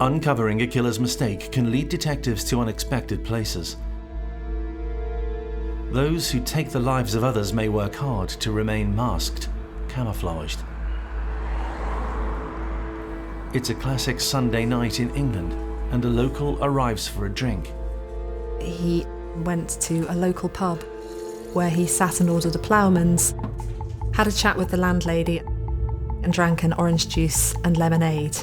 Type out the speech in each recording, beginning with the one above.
Uncovering a killer's mistake can lead detectives to unexpected places. Those who take the lives of others may work hard to remain masked, camouflaged. It's a classic Sunday night in England, and a local arrives for a drink. He went to a local pub where he sat and ordered a ploughman's, had a chat with the landlady, and drank an orange juice and lemonade.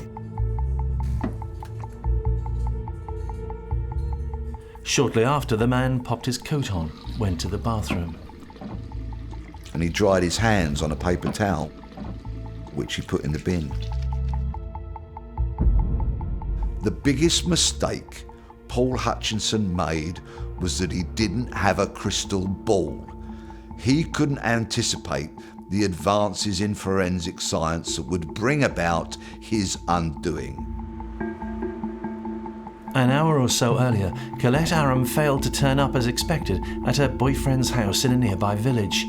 Shortly after, the man popped his coat on, went to the bathroom. And he dried his hands on a paper towel, which he put in the bin. The biggest mistake Paul Hutchinson made was that he didn't have a crystal ball. He couldn't anticipate the advances in forensic science that would bring about his undoing. An hour or so earlier, Colette Aram failed to turn up as expected at her boyfriend's house in a nearby village.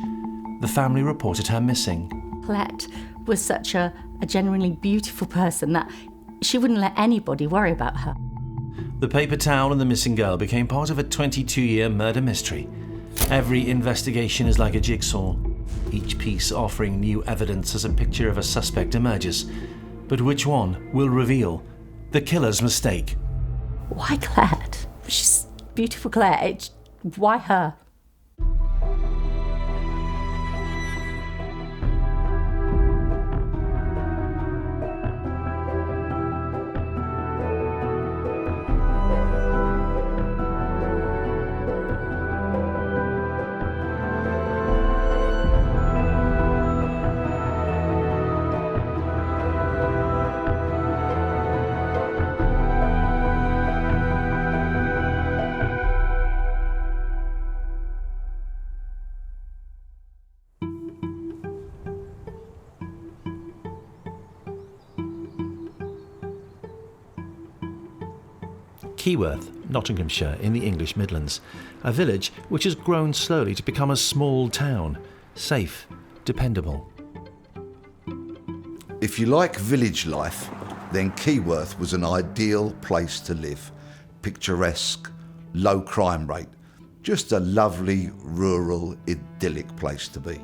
The family reported her missing. Colette was such a genuinely beautiful person that she wouldn't let anybody worry about her. The paper towel and the missing girl became part of a 22-year murder mystery. Every investigation is like a jigsaw, each piece offering new evidence as a picture of a suspect emerges. But which one will reveal the killer's mistake? Why Colette? She's beautiful, Colette. Why her? Keyworth, Nottinghamshire, in the English Midlands, a village which has grown slowly to become a small town, safe, dependable. If you like village life, then Keyworth was an ideal place to live. Picturesque, low crime rate, just a lovely, rural, idyllic place to be.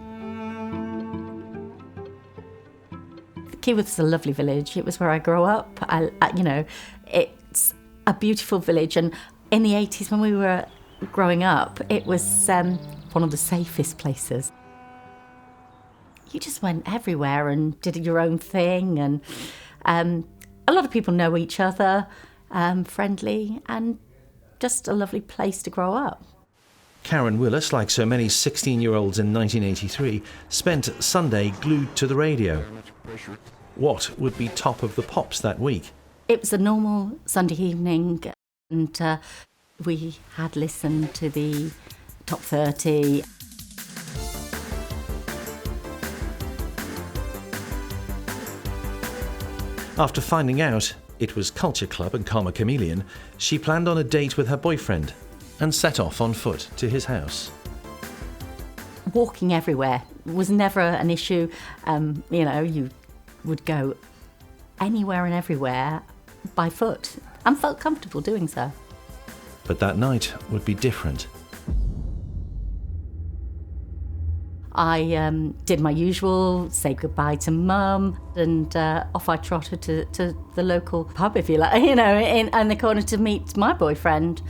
Keyworth's a lovely village. It was where I grew up. It's a beautiful village, and in the 80s when we were growing up, it was one of the safest places. You just went everywhere and did your own thing, and a lot of people know each other, friendly, and just a lovely place to grow up. Karen Willis, like so many 16-year-olds in 1983, spent Sunday glued to the radio. What would be top of the pops that week? It was a normal Sunday evening, and we had listened to the top 30. After finding out it was Culture Club and Karma Chameleon, she planned on a date with her boyfriend and set off on foot to his house. Walking everywhere was never an issue. You would go anywhere and everywhere by foot and felt comfortable doing so. But that night would be different. I did my usual, say goodbye to Mum, and off I trotted to the local pub, if you like, in the corner to meet my boyfriend.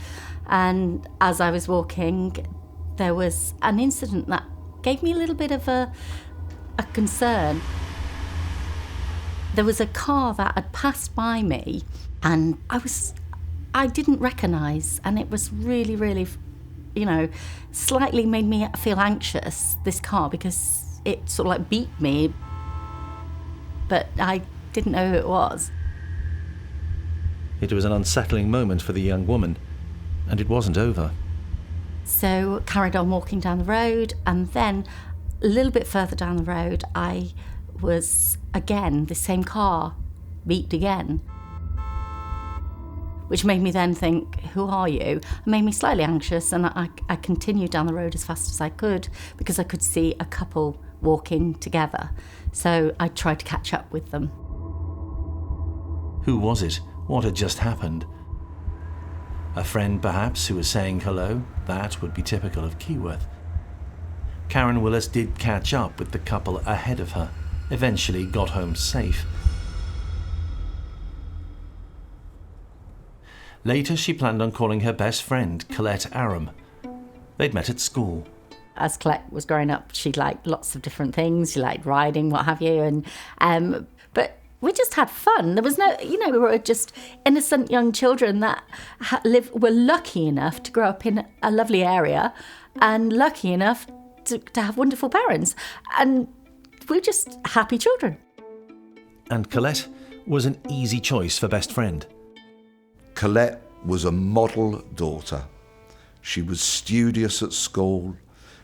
And as I was walking, there was an incident that gave me a little bit of a concern. There was a car that had passed by me, and I didn't recognise, and it was really, really, slightly made me feel anxious, this car, because it sort of like beat me, but I didn't know who it was. It was an unsettling moment for the young woman, and it wasn't over. So carried on walking down the road, and then a little bit further down the road, I was again, the same car, beeped again. Which made me then think, who are you? It made me slightly anxious, and I continued down the road as fast as I could because I could see a couple walking together. So I tried to catch up with them. Who was it? what had just happened. A friend, perhaps, who was saying hello? That would be typical of Keyworth. Karen Willis did catch up with the couple ahead of her, eventually got home safe. Later, she planned on calling her best friend, Colette Aram. They'd met at school. As Colette was growing up, she liked lots of different things. She liked riding, what have you. But we just had fun. There was no, we were just innocent young children that were lucky enough to grow up in a lovely area and lucky enough to have wonderful parents. And we were just happy children. And Colette was an easy choice for best friend. Colette was a model daughter. She was studious at school.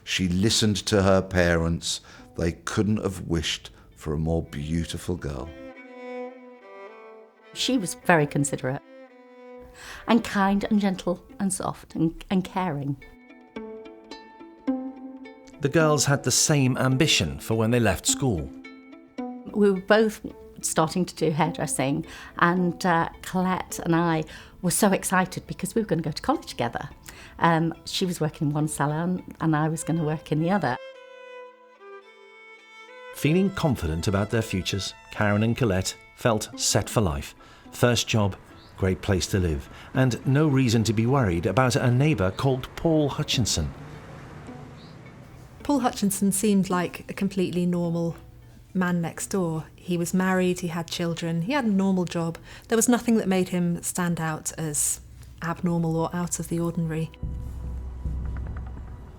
She listened to her parents. They couldn't have wished for a more beautiful girl. She was very considerate and kind and gentle and soft and caring. The girls had the same ambition for when they left school. We were both starting to do hairdressing, and Colette and I were so excited because we were going to go to college together. She was working in one salon and I was going to work in the other. Feeling confident about their futures, Karen and Colette felt set for life. First job, great place to live, and no reason to be worried about a neighbour called Paul Hutchinson. Paul Hutchinson seemed like a completely normal man next door. He was married, he had children, he had a normal job. There was nothing that made him stand out as abnormal or out of the ordinary.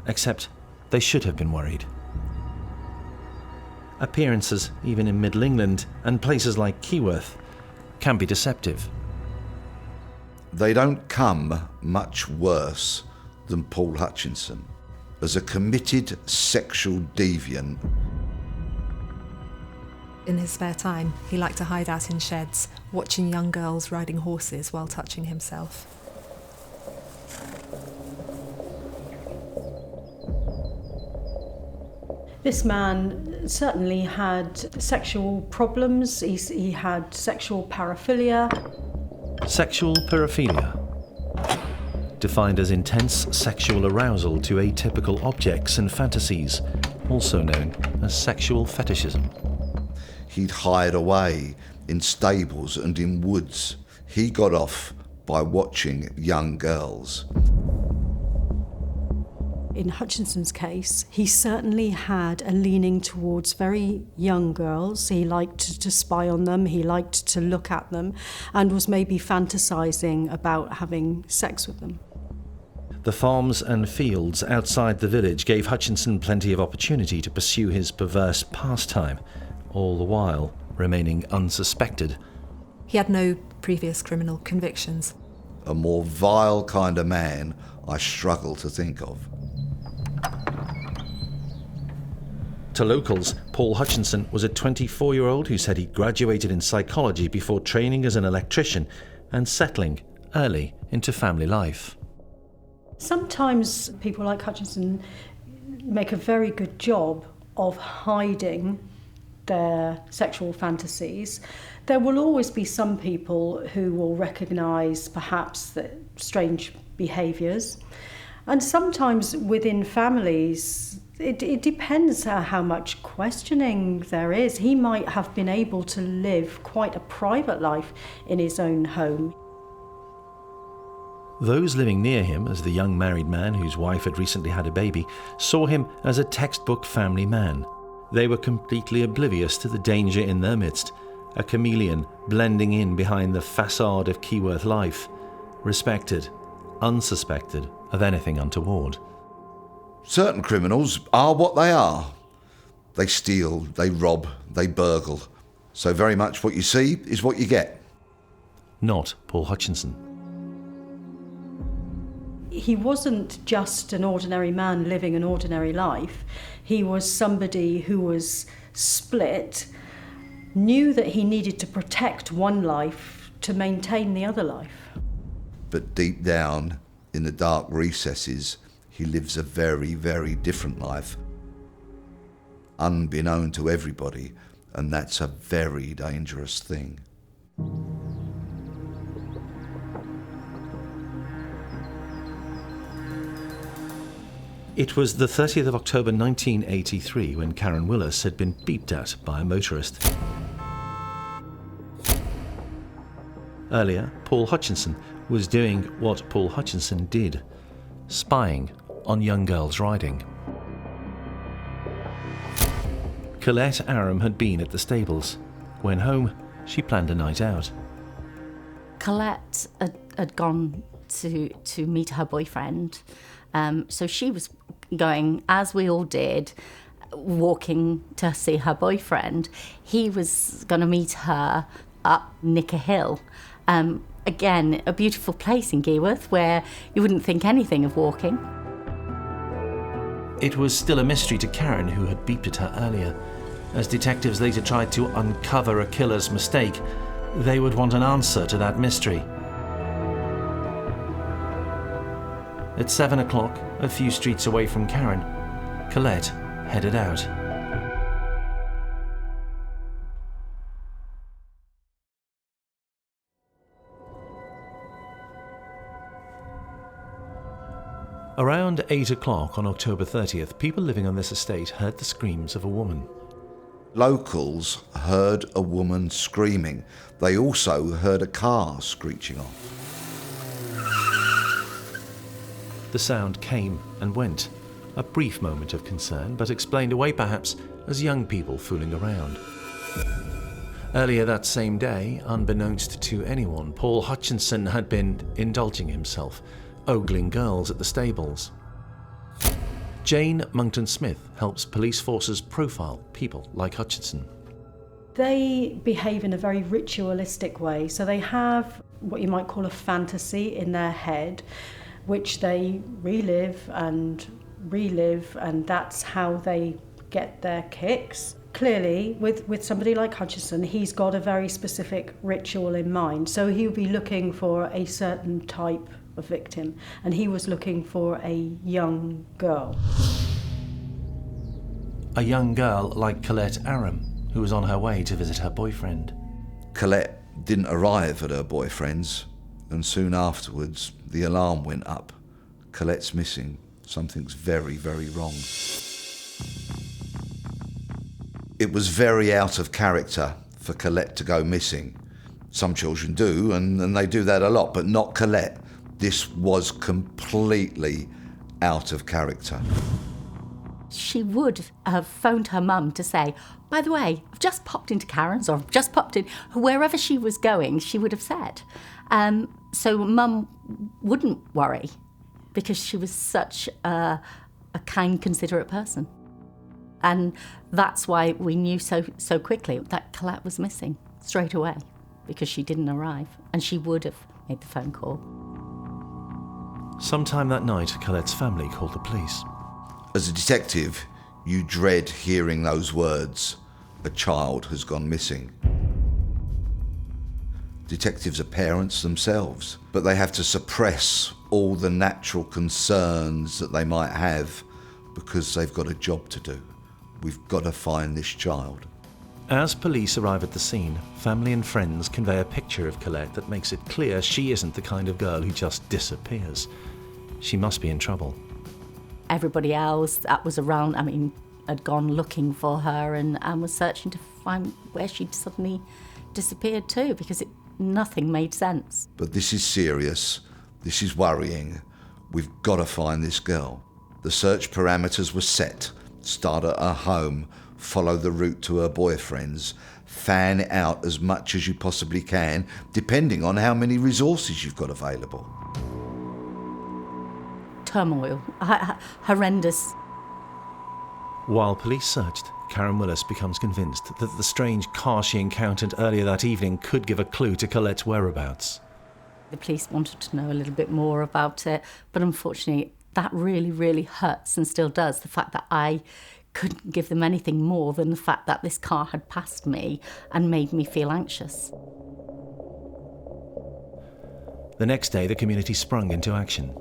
Except they should have been worried. Appearances, even in Middle England and places like Keyworth, can be deceptive. They don't come much worse than Paul Hutchinson. As a committed sexual deviant, in his spare time, he liked to hide out in sheds, watching young girls riding horses while touching himself. This man certainly had sexual problems. He had sexual paraphilia. Sexual paraphilia, defined as intense sexual arousal to atypical objects and fantasies, also known as sexual fetishism. he'd hide away in stables and in woods. He got off by watching young girls. In Hutchinson's case, he certainly had a leaning towards very young girls. He liked to spy on them, he liked to look at them, and was maybe fantasising about having sex with them. The farms and fields outside the village gave Hutchinson plenty of opportunity to pursue his perverse pastime, all the while remaining unsuspected. He had no previous criminal convictions. A more vile kind of man I struggle to think of. To locals, Paul Hutchinson was a 24-year-old who said he graduated in psychology before training as an electrician and settling early into family life. Sometimes people like Hutchinson make a very good job of hiding their sexual fantasies. There will always be some people who will recognise perhaps the strange behaviours. And sometimes within families, it depends how much questioning there is. He might have been able to live quite a private life in his own home. Those living near him, as the young married man whose wife had recently had a baby, saw him as a textbook family man. They were completely oblivious to the danger in their midst, a chameleon blending in behind the facade of Keyworth life, respected, unsuspected of anything untoward. Certain criminals are what they are. They steal, they rob, they burgle. So very much what you see is what you get. Not Paul Hutchinson. He wasn't just an ordinary man living an ordinary life. He was somebody who was split, knew that he needed to protect one life to maintain the other life. But deep down, in the dark recesses, he lives a very, very different life, unbeknown to everybody, and that's a very dangerous thing. It was the 30th of October 1983 when Karen Willis had been beeped at by a motorist. Earlier, Paul Hutchinson was doing what Paul Hutchinson did, spying on young girls riding. Colette Aram had been at the stables. When home, she planned a night out. Colette had gone to meet her boyfriend, so she was going, as we all did, walking to see her boyfriend. He was going to meet her up Nicker Hill. Again, a beautiful place in Keyworth where you wouldn't think anything of walking. It was still a mystery to Karen, who had beeped at her earlier. As detectives later tried to uncover a killer's mistake, they would want an answer to that mystery. At 7 o'clock, a few streets away from Karen, Colette headed out. Around 8 o'clock on October 30th, people living on this estate heard the screams of a woman. Locals heard a woman screaming. They also heard a car screeching off. The sound came and went. A brief moment of concern, but explained away perhaps as young people fooling around. Earlier that same day, unbeknownst to anyone, Paul Hutchinson had been indulging himself, ogling girls at the stables. Jane Monkton-Smith helps police forces profile people like Hutchinson. They behave in a very ritualistic way, so they have what you might call a fantasy in their head, which they relive, and that's how they get their kicks. Clearly, with somebody like Hutchinson, he's got a very specific ritual in mind, so he'll be looking for a certain type of victim, and he was looking for a young girl. A young girl like Colette Aram, who was on her way to visit her boyfriend. Colette didn't arrive at her boyfriend's, and soon afterwards the alarm went up. Colette's missing. Something's very, very wrong. It was very out of character for Colette to go missing. Some children do, and they do that a lot, but not Colette. This was completely out of character. She would have phoned her mum to say, by the way, I've just popped into Karen's, or I've just popped in, wherever she was going, she would have said. So mum wouldn't worry, because she was such a kind, considerate person. And that's why we knew so quickly that Colette was missing straight away, because she didn't arrive, and she would have made the phone call. Sometime that night, Colette's family called the police. As a detective, you dread hearing those words, a child has gone missing. Detectives are parents themselves, but they have to suppress all the natural concerns that they might have because they've got a job to do. We've got to find this child. As police arrive at the scene, family and friends convey a picture of Colette that makes it clear she isn't the kind of girl who just disappears. She must be in trouble. Everybody else that was around, had gone looking for her and was searching to find where she'd suddenly disappeared to, because nothing made sense. But this is serious. This is worrying. We've got to find this girl. The search parameters were set. Start at her home, follow the route to her boyfriend's, fan it out as much as you possibly can, depending on how many resources you've got available. Turmoil, horrendous. While police searched, Karen Willis becomes convinced that the strange car she encountered earlier that evening could give a clue to Colette's whereabouts. The police wanted to know a little bit more about it, but unfortunately that really, really hurts and still does. The fact that I couldn't give them anything more than the fact that this car had passed me and made me feel anxious. The next day, the community sprung into action.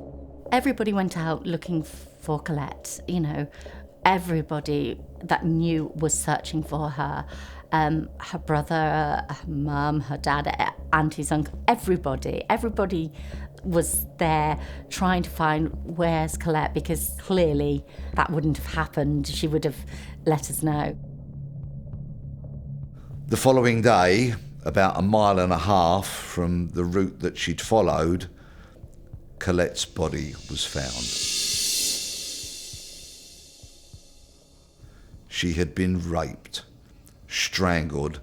Everybody went out looking for Colette, everybody that knew was searching for her. her brother, her mum, her dad, aunties, uncle, everybody was there trying to find where's Colette, because clearly that wouldn't have happened. She would have let us know. The following day, about 1.5 miles from the route that she'd followed, Colette's body was found. She had been raped, strangled,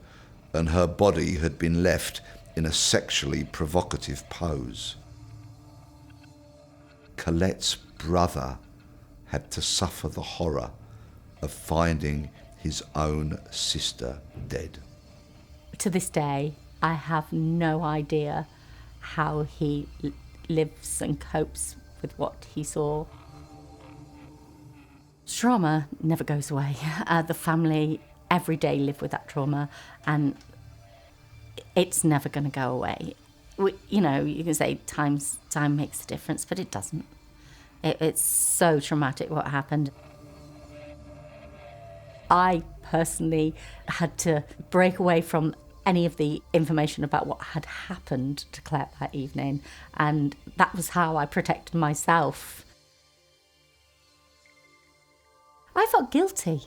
and her body had been left in a sexually provocative pose. Colette's brother had to suffer the horror of finding his own sister dead. To this day, I have no idea how he lives and copes with what he saw. Trauma never goes away. The family every day live with that trauma, and it's never going to go away. You know, you can say time makes a difference, but it doesn't. It's so traumatic what happened. I personally had to break away from any of the information about what had happened to Colette that evening, and that was how I protected myself. I felt guilty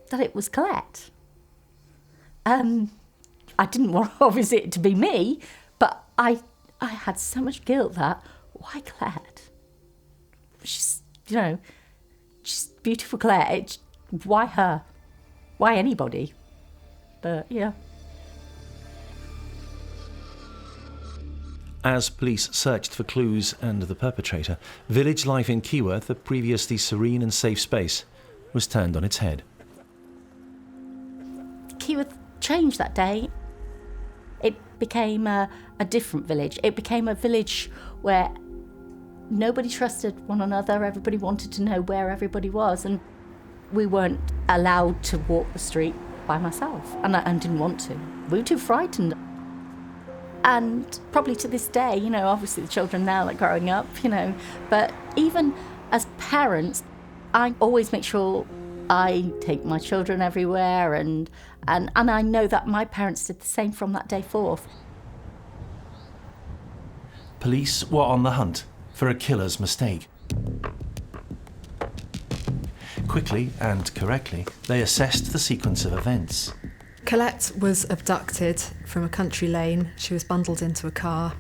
that it was Colette. I didn't want, obviously, it to be me, but I had so much guilt that, why Colette? She's, she's beautiful Colette. Why her? Why anybody? But, yeah. As police searched for clues and the perpetrator, village life in Keyworth, a previously serene and safe space, was turned on its head. Keyworth changed that day. It became a different village. It became a village where nobody trusted one another. Everybody wanted to know where everybody was, and we weren't allowed to walk the street by myself, and I didn't want to. We were too frightened. And probably to this day, obviously the children now are growing up, but even as parents, I always make sure I take my children everywhere, and I know that my parents did the same from that day forth. Police were on the hunt for a killer's mistake. Quickly and correctly, they assessed the sequence of events. Colette was abducted from a country lane. She was bundled into a car.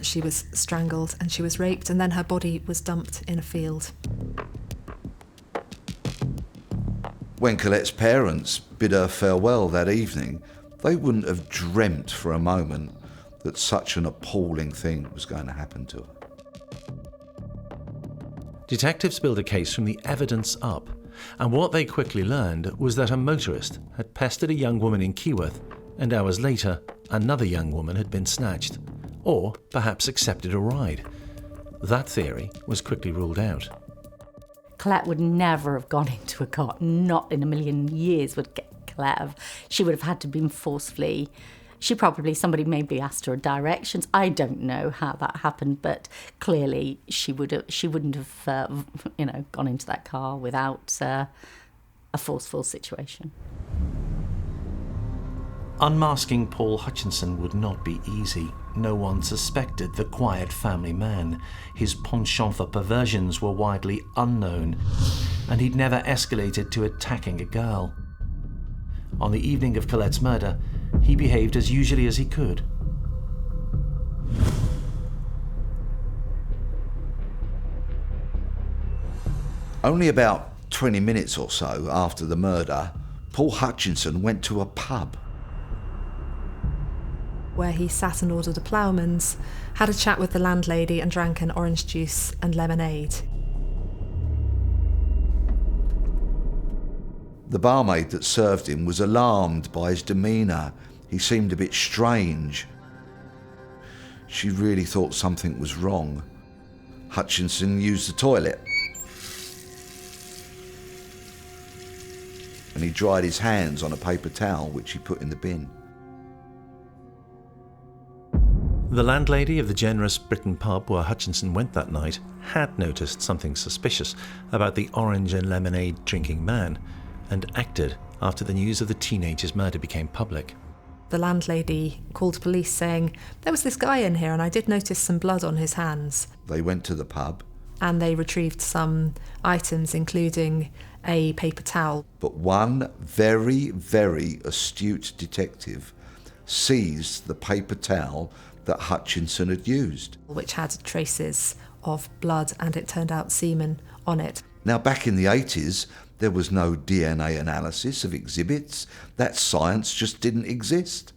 She was strangled and she was raped, and then her body was dumped in a field. When Colette's parents bid her farewell that evening, they wouldn't have dreamt for a moment that such an appalling thing was going to happen to her. Detectives built a case from the evidence up, and what they quickly learned was that a motorist had pestered a young woman in Keyworth, and hours later, another young woman had been snatched, or perhaps accepted a ride. That theory was quickly ruled out. Colette would never have gone into a car. Not in a million years would Colette have. She would have had to have been forcefully. Somebody maybe asked her directions. I don't know how that happened, but clearly she wouldn't have, gone into that car without a forceful situation. Unmasking Paul Hutchinson would not be easy. No one suspected the quiet family man. His penchant for perversions were widely unknown, and he'd never escalated to attacking a girl. On the evening of Colette's murder, he behaved as usually as he could. Only about 20 minutes or so after the murder, Paul Hutchinson went to a pub. Where he sat and ordered a ploughman's, had a chat with the landlady and drank an orange juice and lemonade. The barmaid that served him was alarmed by his demeanour. He seemed a bit strange. She really thought something was wrong. Hutchinson used the toilet, and he dried his hands on a paper towel which he put in the bin. The landlady of the generous Britain pub where Hutchinson went that night had noticed something suspicious about the orange and lemonade drinking man, and acted after the news of the teenager's murder became public. The landlady called police saying, "There was this guy in here and I did notice some blood on his hands." They went to the pub, And they retrieved some items, including a paper towel. but one very, very astute detective seized the paper towel that Hutchinson had used. Which had traces of blood, and it turned out semen on it. Now, back in the 80s, there was no DNA analysis of exhibits. That science just didn't exist.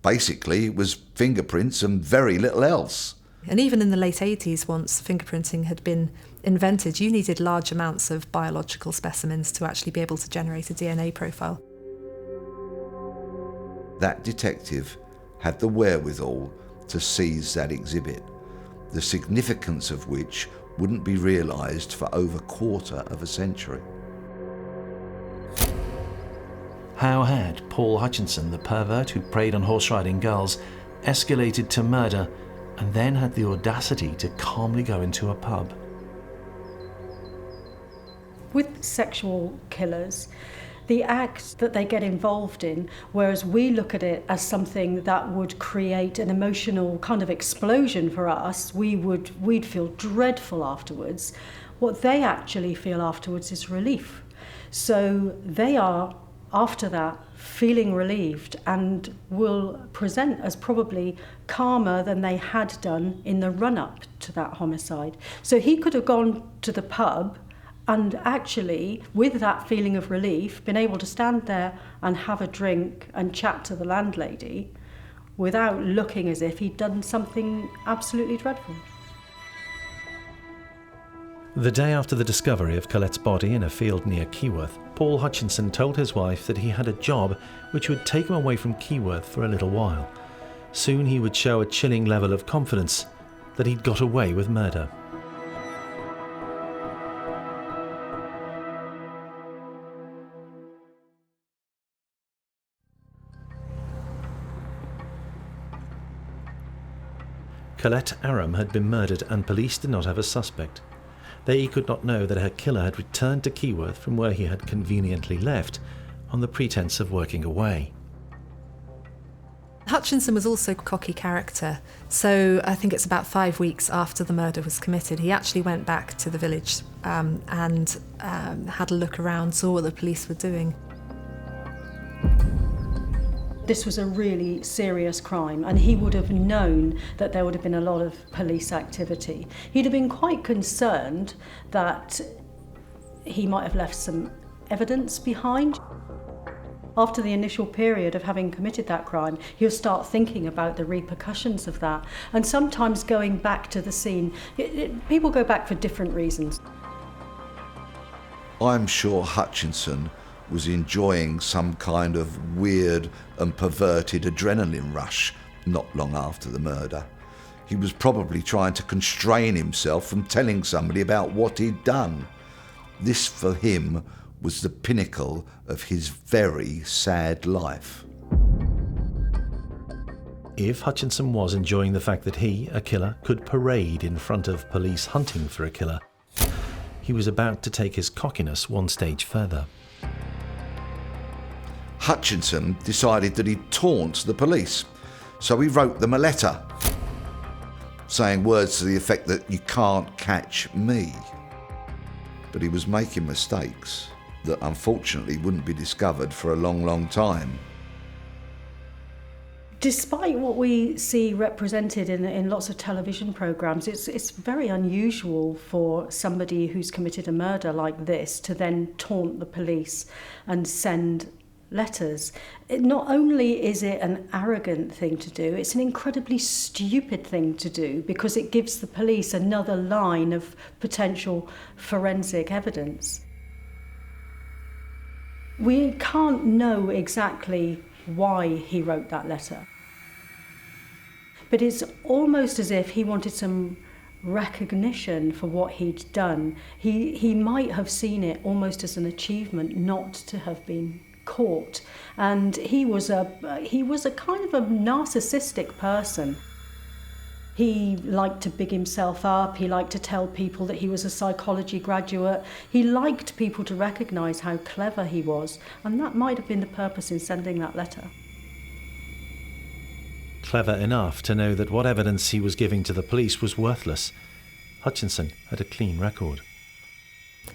Basically, it was fingerprints and very little else. And even in the late 80s, once fingerprinting had been invented, you needed large amounts of biological specimens to actually be able to generate a DNA profile. That detective had the wherewithal to seize that exhibit, the significance of which wouldn't be realised for over a quarter of a century. How had Paul Hutchinson, the pervert who preyed on horse-riding girls, escalated to murder and then had the audacity to calmly go into a pub? With sexual killers, the act that they get involved in, whereas we look at it as something that would create an emotional kind of explosion for us, we'd feel dreadful afterwards. What they actually feel afterwards is relief. So they are, after that, feeling relieved and will present as probably calmer than they had done in the run-up to that homicide. So he could have gone to the pub and actually, with that feeling of relief, been able to stand there and have a drink and chat to the landlady without looking as if he'd done something absolutely dreadful. The day after the discovery of Colette's body in a field near Keyworth, Paul Hutchinson told his wife that he had a job which would take him away from Keyworth for a little while. Soon he would show a chilling level of confidence that he'd got away with murder. Colette Aram had been murdered and police did not have a suspect. They could not know that her killer had returned to Keyworth from where he had conveniently left on the pretense of working away. Hutchinson was also a cocky character, so I think it's about 5 weeks after the murder was committed, he actually went back to the village and had a look around, saw what the police were doing. This was a really serious crime, and he would have known that there would have been a lot of police activity. He'd have been quite concerned that he might have left some evidence behind. After the initial period of having committed that crime, he'll start thinking about the repercussions of that. And sometimes going back to the scene, people go back for different reasons. I'm sure Hutchinson was enjoying some kind of weird and perverted adrenaline rush not long after the murder. He was probably trying to constrain himself from telling somebody about what he'd done. This, for him, was the pinnacle of his very sad life. If Hutchinson was enjoying the fact that he, a killer, could parade in front of police hunting for a killer, he was about to take his cockiness one stage further. Hutchinson decided that he'd taunt the police, so he wrote them a letter saying words to the effect that "you can't catch me." But he was making mistakes that unfortunately wouldn't be discovered for a long, long time. Despite what we see represented in lots of television programmes, it's very unusual for somebody who's committed a murder like this to then taunt the police and send letters. Not only is it an arrogant thing to do, it's an incredibly stupid thing to do because it gives the police another line of potential forensic evidence. We can't know exactly why he wrote that letter, but it's almost as if he wanted some recognition for what he'd done. He might have seen it almost as an achievement not to have been caught, and he was a kind of a narcissistic person. He liked to big himself up. He liked to tell people that he was a psychology graduate. He liked people to recognise how clever he was, and that might have been the purpose in sending that letter. Clever enough to know that what evidence he was giving to the police was worthless. Hutchinson had a clean record.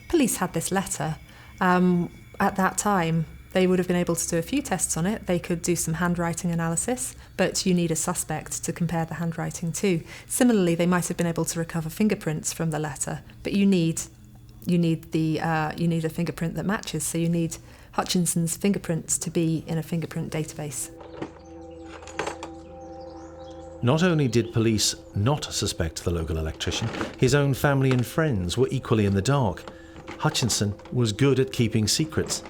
Police had this letter. At that time, they would have been able to do a few tests on it. They could do some handwriting analysis, but you need a suspect to compare the handwriting to. Similarly, they might have been able to recover fingerprints from the letter, but you need a fingerprint that matches. So you need Hutchinson's fingerprints to be in a fingerprint database. Not only did police not suspect the local electrician, his own family and friends were equally in the dark. Hutchinson was good at keeping secrets.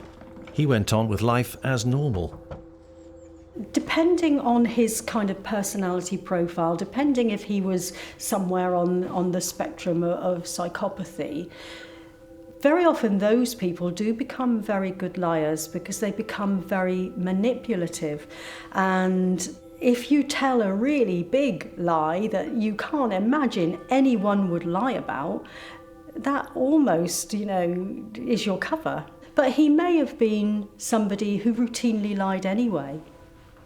He went on with life as normal. Depending on his kind of personality profile, depending if he was somewhere on the spectrum of psychopathy, very often those people do become very good liars because they become very manipulative. And if you tell a really big lie that you can't imagine anyone would lie about, that almost, is your cover. But he may have been somebody who routinely lied anyway.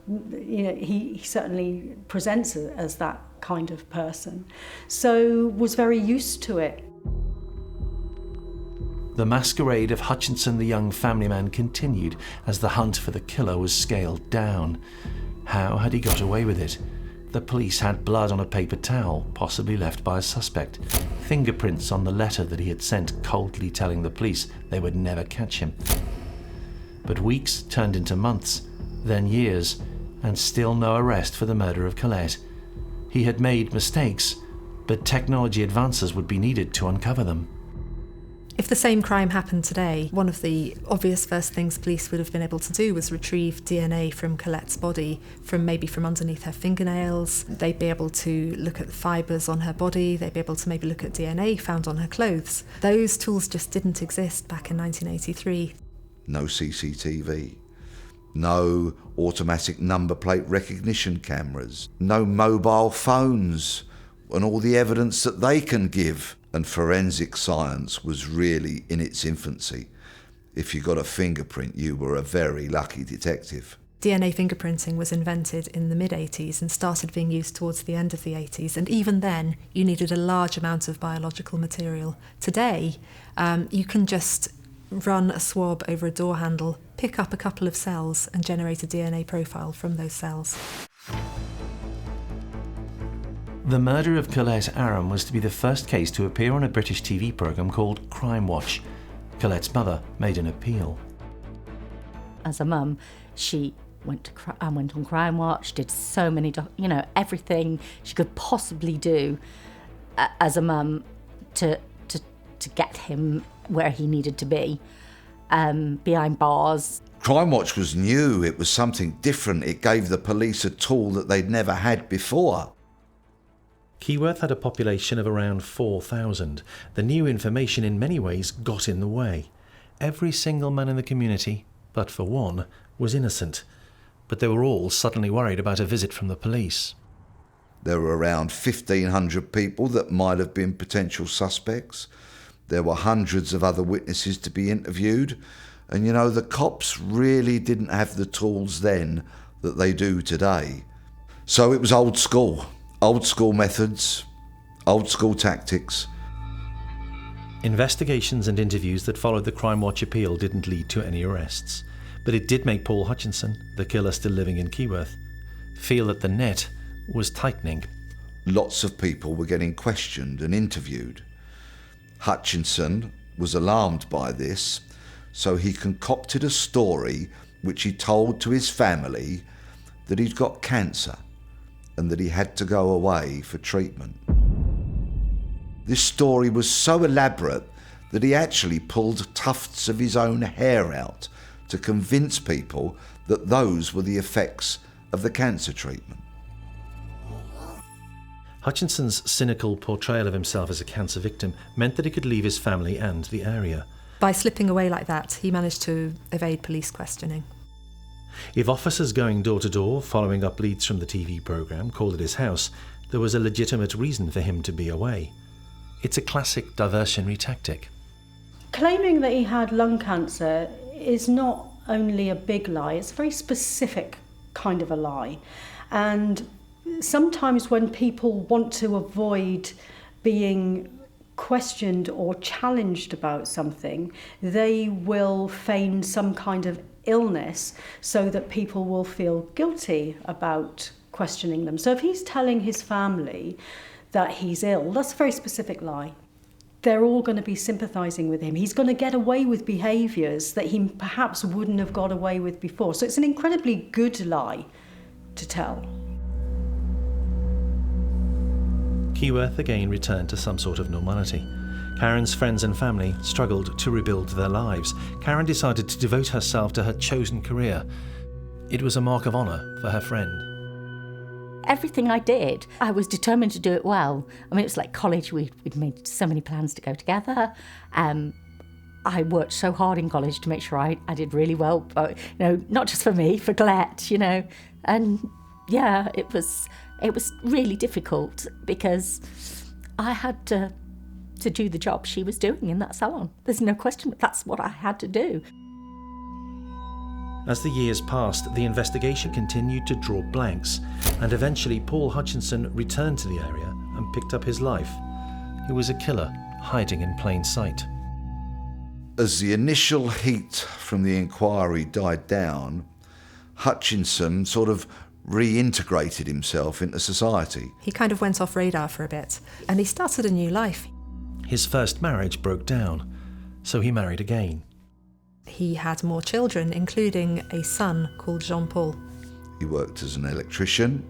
He certainly presents as that kind of person, so was very used to it. The masquerade of Hutchinson the young family man continued as the hunt for the killer was scaled down. How had he got away with it? The police had blood on a paper towel, possibly left by a suspect, fingerprints on the letter that he had sent, coldly telling the police they would never catch him. But weeks turned into months, then years, and still no arrest for the murder of Colette. He had made mistakes, but technology advances would be needed to uncover them. If the same crime happened today, one of the obvious first things police would have been able to do was retrieve DNA from Colette's body, from underneath her fingernails. They'd be able to look at the fibres on her body. They'd be able to maybe look at DNA found on her clothes. Those tools just didn't exist back in 1983. No CCTV. No automatic number plate recognition cameras. No mobile phones and all the evidence that they can give. And forensic science was really in its infancy. If you got a fingerprint, you were a very lucky detective. DNA fingerprinting was invented in the mid-80s and started being used towards the end of the 80s, and even then you needed a large amount of biological material. Today, you can just run a swab over a door handle, pick up a couple of cells and generate a DNA profile from those cells. The murder of Colette Aram was to be the first case to appear on a British TV programme called Crime Watch. Colette's mother made an appeal. As a mum, she went on Crime Watch, did so many, everything she could possibly do as a mum to get him where he needed to be, behind bars. Crime Watch was new. It was something different. It gave the police a tool that they'd never had before. Keyworth had a population of around 4,000. The new information in many ways got in the way. Every single man in the community, but for one, was innocent. But they were all suddenly worried about a visit from the police. There were around 1,500 people that might have been potential suspects. There were hundreds of other witnesses to be interviewed. And the cops really didn't have the tools then that they do today. So it was old school. Old school methods, old school tactics. Investigations and interviews that followed the Crime Watch appeal didn't lead to any arrests, but it did make Paul Hutchinson, the killer still living in Keyworth, feel that the net was tightening. Lots of people were getting questioned and interviewed. Hutchinson was alarmed by this, so he concocted a story which he told to his family that he'd got cancer and that he had to go away for treatment. This story was so elaborate that he actually pulled tufts of his own hair out to convince people that those were the effects of the cancer treatment. Hutchinson's cynical portrayal of himself as a cancer victim meant that he could leave his family and the area. By slipping away like that, he managed to evade police questioning. If officers going door to door, following up leads from the TV programme, called at his house, there was a legitimate reason for him to be away. It's a classic diversionary tactic. Claiming that he had lung cancer is not only a big lie, it's a very specific kind of a lie. And sometimes when people want to avoid being questioned or challenged about something, they will feign some kind of illness so that people will feel guilty about questioning them. So if he's telling his family that he's ill, that's a very specific lie. They're all going to be sympathising with him. He's going to get away with behaviours that he perhaps wouldn't have got away with before. So it's an incredibly good lie to tell. Keyworth again returned to some sort of normality. Karen's friends and family struggled to rebuild their lives. Karen decided to devote herself to her chosen career. It was a mark of honour for her friend. Everything I did, I was determined to do it well. I mean, it was like college. We'd made so many plans to go together. I worked so hard in college to make sure I did really well, but, not just for me, for Colette, And yeah, it was really difficult because I had to do the job she was doing in that salon. There's no question, that's what I had to do. As the years passed, the investigation continued to draw blanks, and eventually Paul Hutchinson returned to the area and picked up his life. He was a killer, hiding in plain sight. As the initial heat from the inquiry died down, Hutchinson sort of reintegrated himself into society. He kind of went off radar for a bit, and he started a new life. His first marriage broke down, so he married again. He had more children, including a son called Jean-Paul. He worked as an electrician,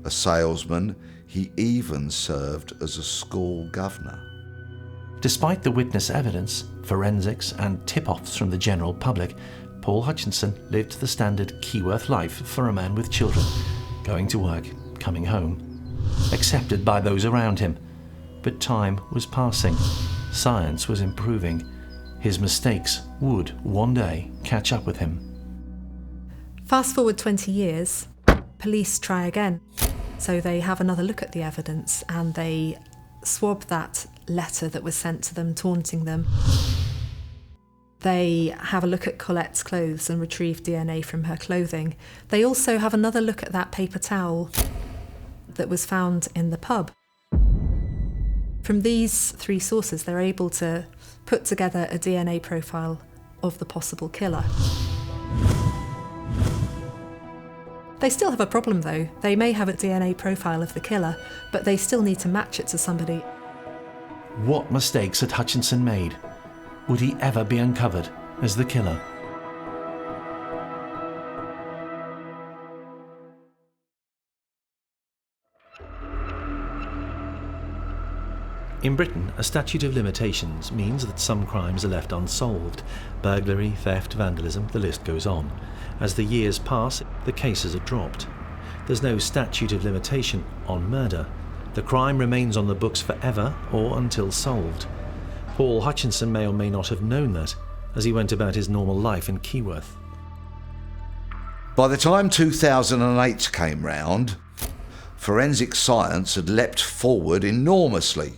a salesman. He even served as a school governor. Despite the witness evidence, forensics and tip-offs from the general public, Paul Hutchinson lived the standard Keyworth life for a man with children, going to work, coming home, accepted by those around him. But time was passing, science was improving. His mistakes would one day catch up with him. Fast forward 20 years, police try again. So they have another look at the evidence and they swab that letter that was sent to them, taunting them. They have a look at Colette's clothes and retrieve DNA from her clothing. They also have another look at that paper towel that was found in the pub. From these three sources, they're able to put together a DNA profile of the possible killer. They still have a problem though. They may have a DNA profile of the killer, but they still need to match it to somebody. What mistakes had Hutchinson made? Would he ever be uncovered as the killer? In Britain, a statute of limitations means that some crimes are left unsolved. Burglary, theft, vandalism, the list goes on. As the years pass, the cases are dropped. There's no statute of limitation on murder. The crime remains on the books forever or until solved. Paul Hutchinson may or may not have known that as he went about his normal life in Keyworth. By the time 2008 came round, forensic science had leapt forward enormously.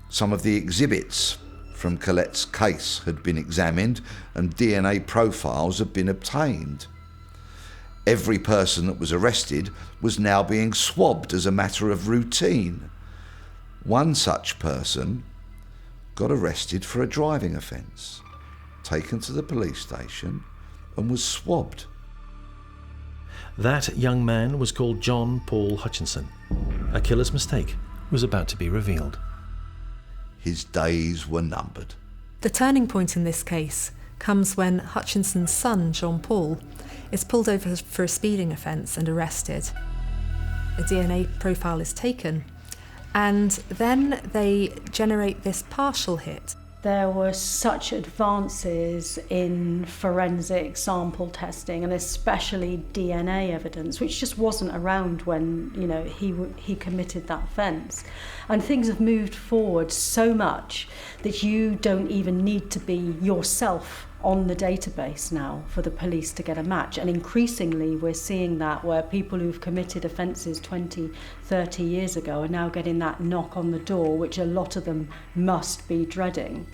Some of the exhibits from Colette's case had been examined and DNA profiles had been obtained. Every person that was arrested was now being swabbed as a matter of routine. One such person got arrested for a driving offence, taken to the police station and was swabbed. That young man was called John Paul Hutchinson. A killer's mistake was about to be revealed. His days were numbered. The turning point in this case comes when Hutchinson's son, Jean-Paul, is pulled over for a speeding offence and arrested. A DNA profile is taken, and then they generate this partial hit. There were such advances in forensic sample testing and especially DNA evidence, which just wasn't around when he committed that offence. And things have moved forward so much that you don't even need to be yourself on the database now for the police to get a match. And increasingly we're seeing that where people who've committed offences 20, 30 years ago are now getting that knock on the door, which a lot of them must be dreading.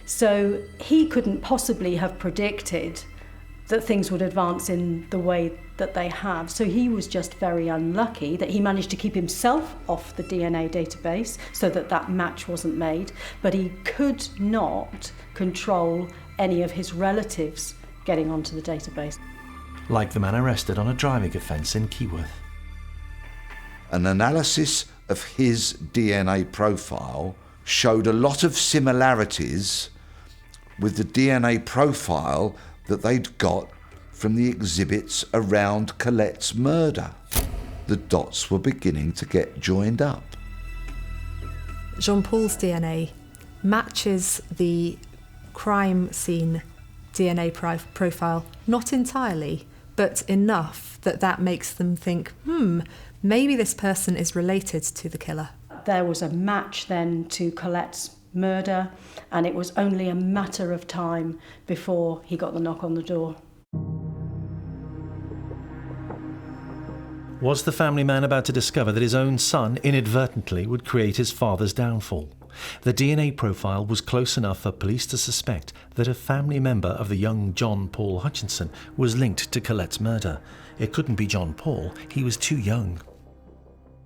So he couldn't possibly have predicted that things would advance in the way that they have. So he was just very unlucky that he managed to keep himself off the DNA database so that that match wasn't made, but he could not control any of his relatives getting onto the database. Like the man arrested on a driving offence in Keyworth. An analysis of his DNA profile showed a lot of similarities with the DNA profile that they'd got from the exhibits around Colette's murder. The dots were beginning to get joined up. Jean-Paul's DNA matches the crime scene DNA profile, not entirely, but enough that that makes them think, maybe this person is related to the killer. There was a match then to Colette's murder, and it was only a matter of time before he got the knock on the door. Was the family man about to discover that his own son inadvertently would create his father's downfall? The DNA profile was close enough for police to suspect that a family member of the young John Paul Hutchinson was linked to Colette's murder. It couldn't be John Paul, he was too young.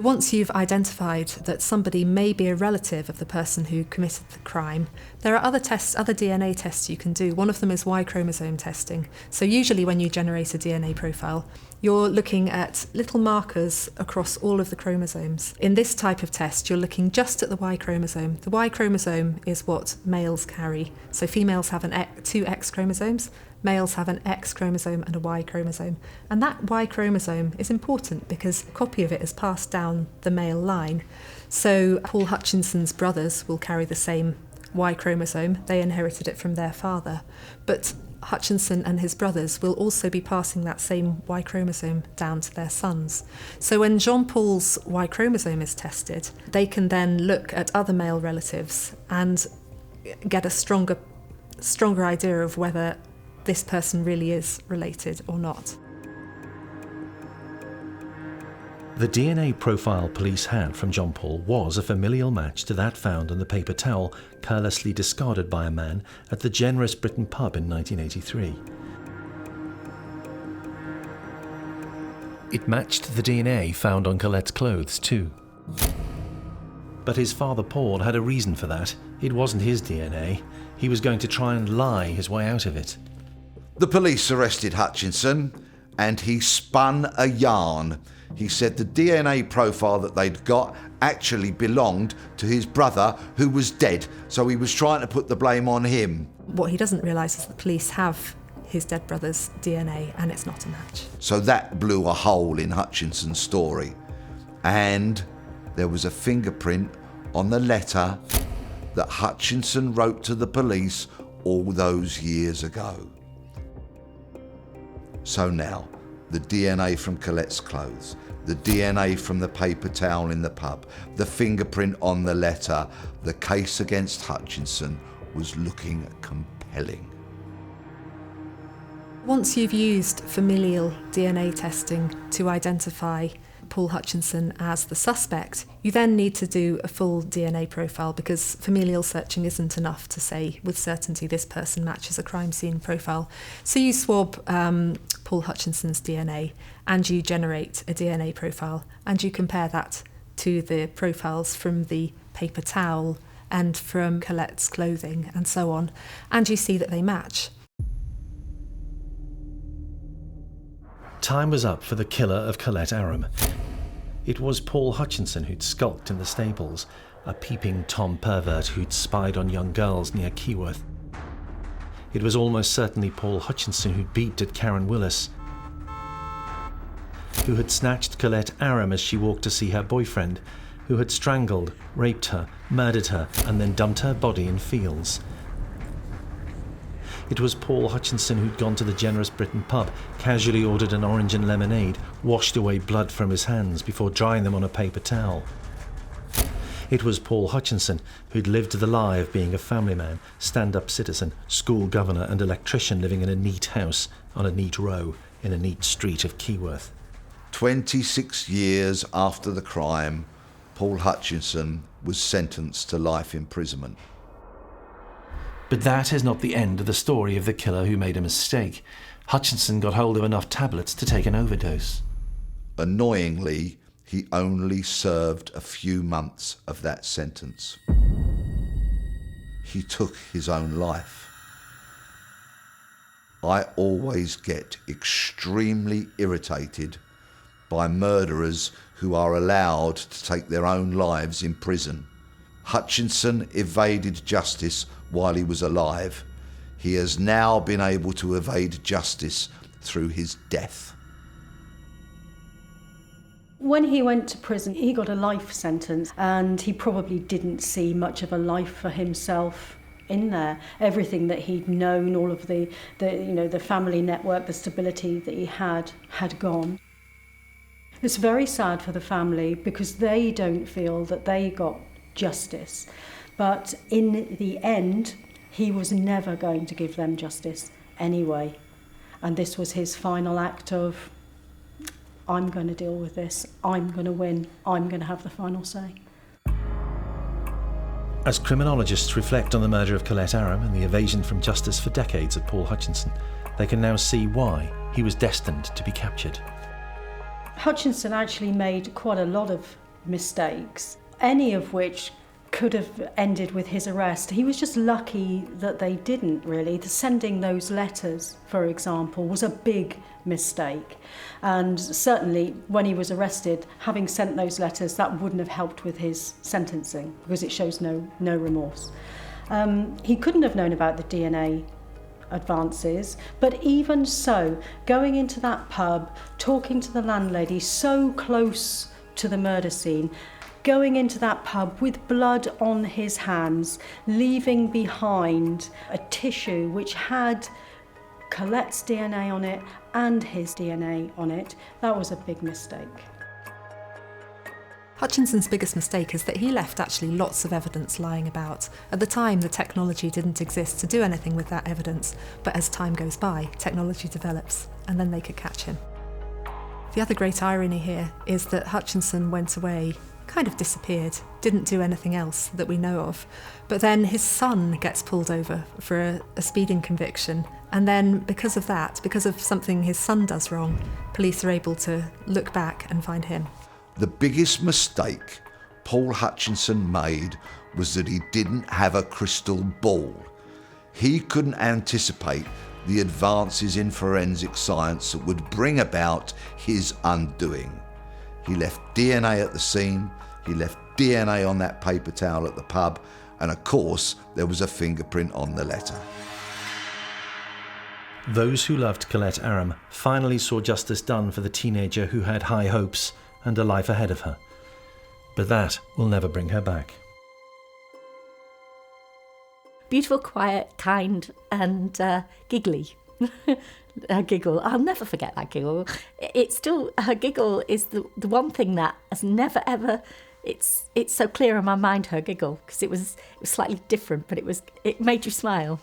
Once you've identified that somebody may be a relative of the person who committed the crime, there are other tests, other DNA tests you can do. One of them is Y chromosome testing. So usually when you generate a DNA profile, you're looking at little markers across all of the chromosomes. In this type of test, you're looking just at the Y chromosome. The Y chromosome is what males carry. So females have two X chromosomes. Males have an X chromosome and a Y chromosome. And that Y chromosome is important because a copy of it is passed down the male line. So Paul Hutchinson's brothers will carry the same Y chromosome. They inherited it from their father. But Hutchinson and his brothers will also be passing that same Y chromosome down to their sons. So when Jean-Paul's Y chromosome is tested, they can then look at other male relatives and get a stronger idea of whether this person really is related or not. The DNA profile police had from John Paul was a familial match to that found on the paper towel carelessly discarded by a man at the Generous Britain pub in 1983. It matched the DNA found on Colette's clothes too. But his father Paul had a reason for that. It wasn't his DNA. He was going to try and lie his way out of it. The police arrested Hutchinson and he spun a yarn. He said the DNA profile that they'd got actually belonged to his brother who was dead, so he was trying to put the blame on him. What he doesn't realise is the police have his dead brother's DNA and it's not a match. So that blew a hole in Hutchinson's story. And there was a fingerprint on the letter that Hutchinson wrote to the police all those years ago. So now, the DNA from Colette's clothes, the DNA from the paper towel in the pub, the fingerprint on the letter, the case against Hutchinson was looking compelling. Once you've used familial DNA testing to identify Paul Hutchinson as the suspect, you then need to do a full DNA profile because familial searching isn't enough to say with certainty this person matches a crime scene profile. So you swab Paul Hutchinson's DNA and you generate a DNA profile and you compare that to the profiles from the paper towel and from Colette's clothing and so on, and you see that they match. Time was up for the killer of Colette Aram. It was Paul Hutchinson who'd skulked in the stables, a peeping Tom pervert who'd spied on young girls near Keyworth. It was almost certainly Paul Hutchinson who'd beeped at Karen Willis, who had snatched Colette Aram as she walked to see her boyfriend, who had strangled, raped her, murdered her, and then dumped her body in fields. It was Paul Hutchinson who'd gone to the Generous Britain pub, casually ordered an orange and lemonade, washed away blood from his hands before drying them on a paper towel. It was Paul Hutchinson, who'd lived the lie of being a family man, stand-up citizen, school governor and electrician living in a neat house on a neat row in a neat street of Keyworth. 26 years after the crime, Paul Hutchinson was sentenced to life imprisonment. But that is not the end of the story of the killer who made a mistake. Hutchinson got hold of enough tablets to take an overdose. Annoyingly, he only served a few months of that sentence. He took his own life. I always get extremely irritated by murderers who are allowed to take their own lives in prison. Hutchinson evaded justice while he was alive. He has now been able to evade justice through his death. When he went to prison, he got a life sentence, and he probably didn't see much of a life for himself in there. Everything that he'd known, all of the family network, the stability that he had gone. It's very sad for the family because they don't feel that they got justice. But in the end, he was never going to give them justice anyway. And this was his final act of, I'm going to deal with this, I'm going to win, I'm going to have the final say. As criminologists reflect on the murder of Colette Aram and the evasion from justice for decades of Paul Hutchinson, they can now see why he was destined to be captured. Hutchinson actually made quite a lot of mistakes, any of which could have ended with his arrest. He was just lucky that they didn't, really. Sending those letters, for example, was a big mistake. And certainly when he was arrested, having sent those letters, that wouldn't have helped with his sentencing because it shows no remorse. He couldn't have known about the DNA advances, but even so, going into that pub, talking to the landlady so close to the murder scene, going into that pub with blood on his hands, leaving behind a tissue which had Colette's DNA on it and his DNA on it, that was a big mistake. Hutchinson's biggest mistake is that he left actually lots of evidence lying about. At the time, the technology didn't exist to do anything with that evidence, but as time goes by, technology develops, and then they could catch him. The other great irony here is that Hutchinson went away, kind of disappeared, didn't do anything else that we know of, but then his son gets pulled over for a speeding conviction, and then because of that, because of something his son does wrong, police are able to look back and find him. The biggest mistake Paul Hutchinson made was that he didn't have a crystal ball. He couldn't anticipate the advances in forensic science that would bring about his undoing. He left DNA at the scene, he left DNA on that paper towel at the pub, and of course there was a fingerprint on the letter. Those who loved Colette Aram finally saw justice done for the teenager who had high hopes and a life ahead of her. But that will never bring her back. Beautiful, quiet, kind and giggly. Her giggle, I'll never forget that giggle. It's still, her giggle is the one thing that has never ever, it's so clear in my mind, her giggle, because it was slightly different, but it made you smile.